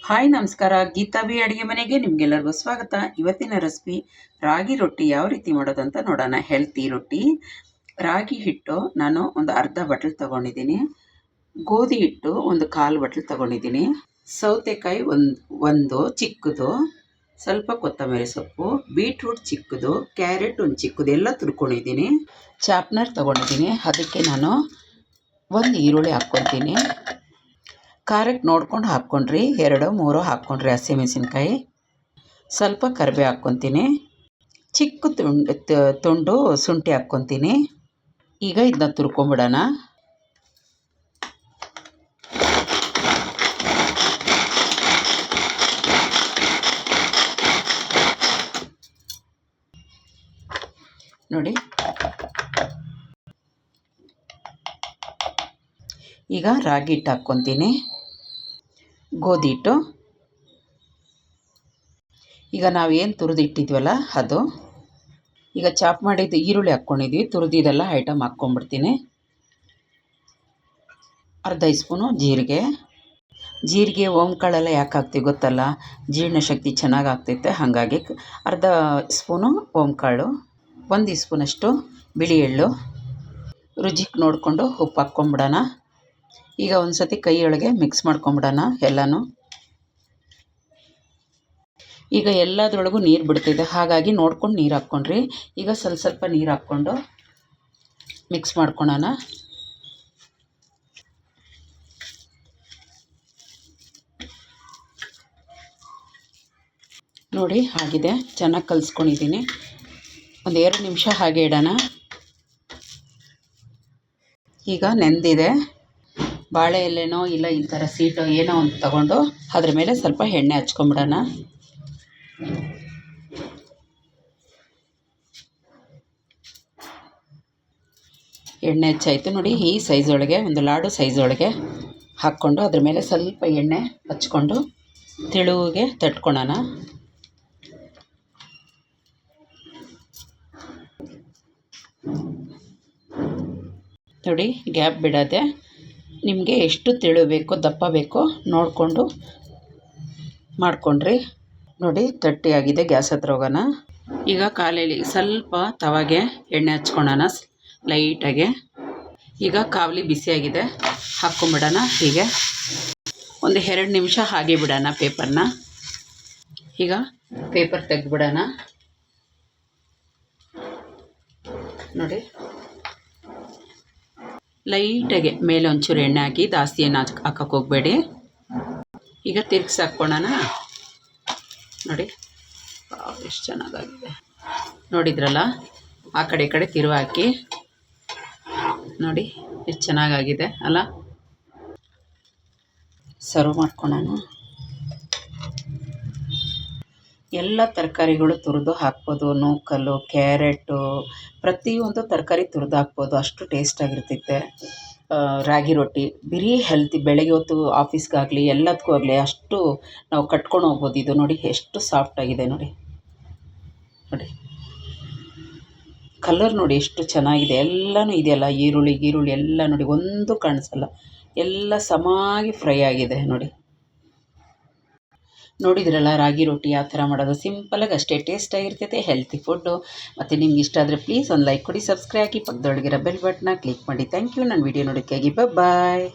Hi ನಮಸ್ಕಾರ, Geetha B ಅಡುಗೆ ಮನೆಗೆ ನಿಮಗೆಲ್ಲರಿಗೂ ಸ್ವಾಗತ. ಇವತ್ತಿನ ರೆಸಿಪಿ ರಾಗಿ ರೊಟ್ಟಿ ಯಾವ ರೀತಿ ಮಾಡೋದಂತ ನೋಡೋಣ. ಹೆಲ್ತಿ ರೊಟ್ಟಿ. ರಾಗಿ ಹಿಟ್ಟು ನಾನು ಒಂದು ಅರ್ಧ ಬಟ್ಲು ತೊಗೊಂಡಿದ್ದೀನಿ. ಗೋಧಿ ಹಿಟ್ಟು ಒಂದು ಕಾಲು ಬಟ್ಲು ತೊಗೊಂಡಿದ್ದೀನಿ. ಸೌತೆಕಾಯಿ ಒಂದು ಚಿಕ್ಕದು, ಸ್ವಲ್ಪ ಕೊತ್ತಂಬರಿ ಸೊಪ್ಪು, ಬೀಟ್ರೂಟ್ ಚಿಕ್ಕದು, ಕ್ಯಾರೆಟ್ ಒಂದು ಚಿಕ್ಕದು ಎಲ್ಲ ತುರ್ಕೊಂಡಿದ್ದೀನಿ. ಚಾಪ್ನರ್ ತೊಗೊಂಡಿದ್ದೀನಿ. ಅದಕ್ಕೆ ನಾನು ಒಂದು ಈರುಳ್ಳಿ ಹಾಕ್ಕೊತೀನಿ. ಖಾರಕ್ಕೆ ನೋಡ್ಕೊಂಡು ಹಾಕ್ಕೊಂಡ್ರಿ, 2-3 ಹಾಕ್ಕೊಂಡ್ರಿ ಹಸಿಮೆಣಸಿನ್ಕಾಯಿ. ಸ್ವಲ್ಪ ಕರಿಬೇವು ಹಾಕ್ಕೊತೀನಿ. ಚಿಕ್ಕ ತುಂಡು ಶುಂಠಿ ಹಾಕ್ಕೊತೀನಿ. ಈಗ ಇದನ್ನ ತುರ್ಕೊಂಬಿಡೋಣ. ನೋಡಿ, ಈಗ ರಾಗಿ ಹಿಟ್ಟು ಹಾಕ್ಕೊತೀನಿ, ಗೋಧಿ ಹಿಟ್ಟು. ಈಗ ನಾವೇನು ತುರಿದು ಇಟ್ಟಿದ್ವಲ್ಲ ಅದು. ಈಗ ಚಾಪ್ ಮಾಡಿದ್ದು ಈರುಳ್ಳಿ ಹಾಕ್ಕೊಂಡಿದ್ವಿ, ತುರಿದಿದ್ದೆಲ್ಲ ಐಟಮ್ ಹಾಕ್ಕೊಂಡ್ಬಿಡ್ತೀನಿ. ಅರ್ಧ ಸ್ಪೂನು ಜೀರಿಗೆ ಓಂಕಾಳೆಲ್ಲ ಯಾಕೆ ಹಾಕ್ತೀವಿ ಗೊತ್ತಲ್ಲ, ಜೀರ್ಣಶಕ್ತಿ ಚೆನ್ನಾಗಿ ಆಗ್ತೈತೆ. ಹಾಗಾಗಿ ಅರ್ಧ ಸ್ಪೂನು ಓಂಕಾಳು, 1 ಸ್ಪೂನಷ್ಟು ಬಿಳಿ ಎಳ್ಳು, ರುಚಿಗೆ ನೋಡಿಕೊಂಡು ಉಪ್ಪು ಹಾಕ್ಕೊಂಬಿಡೋಣ. ಈಗ ಒಂದು ಸತಿ ಕೈಯೊಳಗೆ ಮಿಕ್ಸ್ ಮಾಡ್ಕೊಂಬಿಡೋಣ ಎಲ್ಲನೂ. ಈಗ ಎಲ್ಲದರೊಳಗೂ ನೀರು ಬಿಡ್ತಿದೆ, ಹಾಗಾಗಿ ನೋಡ್ಕೊಂಡು ನೀರು ಹಾಕ್ಕೊಂಡ್ರಿ. ಈಗ ಸ್ವಲ್ಪ ನೀರು ಹಾಕ್ಕೊಂಡು ಮಿಕ್ಸ್ ಮಾಡ್ಕೊಳೋಣ. ನೋಡಿ ಆಗಿದೆ, ಚೆನ್ನಾಗಿ ಕಲಿಸ್ಕೊಂಡಿದ್ದೀನಿ. ಒಂದು 2 ನಿಮಿಷ ಹಾಗೆ ಇಡೋಣ. ಈಗ ನೆಂದಿದೆ. ಬಾಳೆ ಎಲೆನೋ ಇಲ್ಲ ಈ ಥರ ಸೀಟೋ ಏನೋ ಒಂದು ತಗೊಂಡು ಅದ್ರ ಮೇಲೆ ಸ್ವಲ್ಪ ಎಣ್ಣೆ ಹಚ್ಕೊಂಬಿಡೋಣ. ಎಣ್ಣೆ ಹಚ್ಚಾಯಿತು ನೋಡಿ. ಈ ಸೈಜೊಳಗೆ, ಒಂದು ಲಾಡು ಸೈಜೊಳಗೆ ಹಾಕ್ಕೊಂಡು ಅದ್ರ ಮೇಲೆ ಸ್ವಲ್ಪ ಎಣ್ಣೆ ಹಚ್ಕೊಂಡು ತೆಳುವಿಗೆ ತಟ್ಕೊಳೋಣ. ನೋಡಿ, ಗ್ಯಾಪ್ ಬಿಡೋದೆ. ನಿಮಗೆ ಎಷ್ಟು ತೆಳು ಬೇಕೋ ದಪ್ಪ ಬೇಕೋ ನೋಡಿಕೊಂಡು ಮಾಡಿಕೊಂಡ್ರಿ. ನೋಡಿ ತಟ್ಟಿಯಾಗಿದೆ. ಗ್ಯಾಸ್ ಹತ್ರ ಹೋಗೋಣ. ಈಗ ಕಾಲಲ್ಲಿ ಸ್ವಲ್ಪ ತವಾಗೆ ಎಣ್ಣೆ ಹಚ್ಕೊಳೋಣ ಲೈಟಾಗೆ. ಈಗ ಕಾವಲಿ ಬಿಸಿಯಾಗಿದೆ, ಹಾಕ್ಕೊಂಬಿಡೋಣ. ಹೀಗೆ ಒಂದು 2 ನಿಮಿಷ ಹಾಗೆ ಬಿಡೋಣ ಪೇಪರ್ನ. ಈಗ ಪೇಪರ್ ತೆಗೆದುಬಿಡೋಣ. ನೋಡಿ, ಲೈಟಾಗೆ ಮೇಲೆ ಒಂಚೂರು ಎಣ್ಣೆ ಹಾಕಿ, ಜಾಸ್ತಿ ಏನು ಹಾಕಕ್ಕೆ ಹೋಗಬೇಡಿ. ಈಗ ತಿರ್ಗಿಸಿ ಹಾಕ್ಕೊಳ್ಳೋಣ. ನೋಡಿ ಎಷ್ಟು ಚೆನ್ನಾಗಾಗಿದೆ. ನೋಡಿದ್ರಲ್ಲ, ಆ ಕಡೆ ಈ ಕಡೆ ತಿರುವು ಹಾಕಿ ನೋಡಿ ಎಷ್ಟು ಚೆನ್ನಾಗಾಗಿದೆ ಅಲ್ಲ. ಸರ್ವ್ ಮಾಡ್ಕೊಳ್ಳೋಣ. ಎಲ್ಲ ತರಕಾರಿಗಳು ತುರಿದು ಹಾಕ್ಬೋದು. ನೂಕಲ್ಲು, ಕ್ಯಾರೆಟು, ಪ್ರತಿಯೊಂದು ತರಕಾರಿ ತುರಿದು ಹಾಕ್ಬೋದು. ಅಷ್ಟು ಟೇಸ್ಟಾಗಿರ್ತೈತೆ ರಾಗಿ ರೊಟ್ಟಿ. ಬರೀ ಹೆಲ್ತಿ, ಬೆಳಗ್ಗೆ ಹೊತ್ತು ಆಫೀಸ್ಗಾಗಲಿ ಎಲ್ಲದಕ್ಕೂ ಆಗಲಿ ಅಷ್ಟು ನಾವು ಕಟ್ಕೊಂಡು ಹೋಗ್ಬೋದು. ಇದು ನೋಡಿ ಎಷ್ಟು ಸಾಫ್ಟಾಗಿದೆ. ನೋಡಿ ಕಲರ್ ನೋಡಿ ಎಷ್ಟು ಚೆನ್ನಾಗಿದೆ. ಎಲ್ಲನೂ ಇದೆಯಲ್ಲ, ಈರುಳ್ಳಿ ಎಲ್ಲ ನೋಡಿ, ಒಂದು ಕಾಣಿಸಲ್ಲ, ಎಲ್ಲ ಸಮಾಗಿ ಫ್ರೈ ಆಗಿದೆ. ನೋಡಿದ್ರಲ್ಲ ರಾಗಿ ರೊಟ್ಟಿ ಯಾವ ಥರ ಮಾಡೋದು. ಸಿಂಪಲಾಗಿ ಅಷ್ಟೇ ಟೇಸ್ಟಾಗಿರ್ತೈತೆ, ಹೆಲ್ತಿ ಫುಡ್ಡು. ಮತ್ತು ನಿಮ್ಗೆ ಇಷ್ಟ ಆದರೆ ಪ್ಲೀಸ್ ಒಂದು ಲೈಕ್ ಕೊಡಿ, ಸಬ್ಸ್ಕ್ರೈಬ್ ಆಗಿ, ಪಕ್ಕದೊಳಗಿರೋ ಬೆಲ್ ಬಟನ್ನ ಕ್ಲಿಕ್ ಮಾಡಿ. Thank you. ನನ್ನ ವೀಡಿಯೋ ನೋಡೋಕ್ಕಾಗಿ ಬಾಯ್.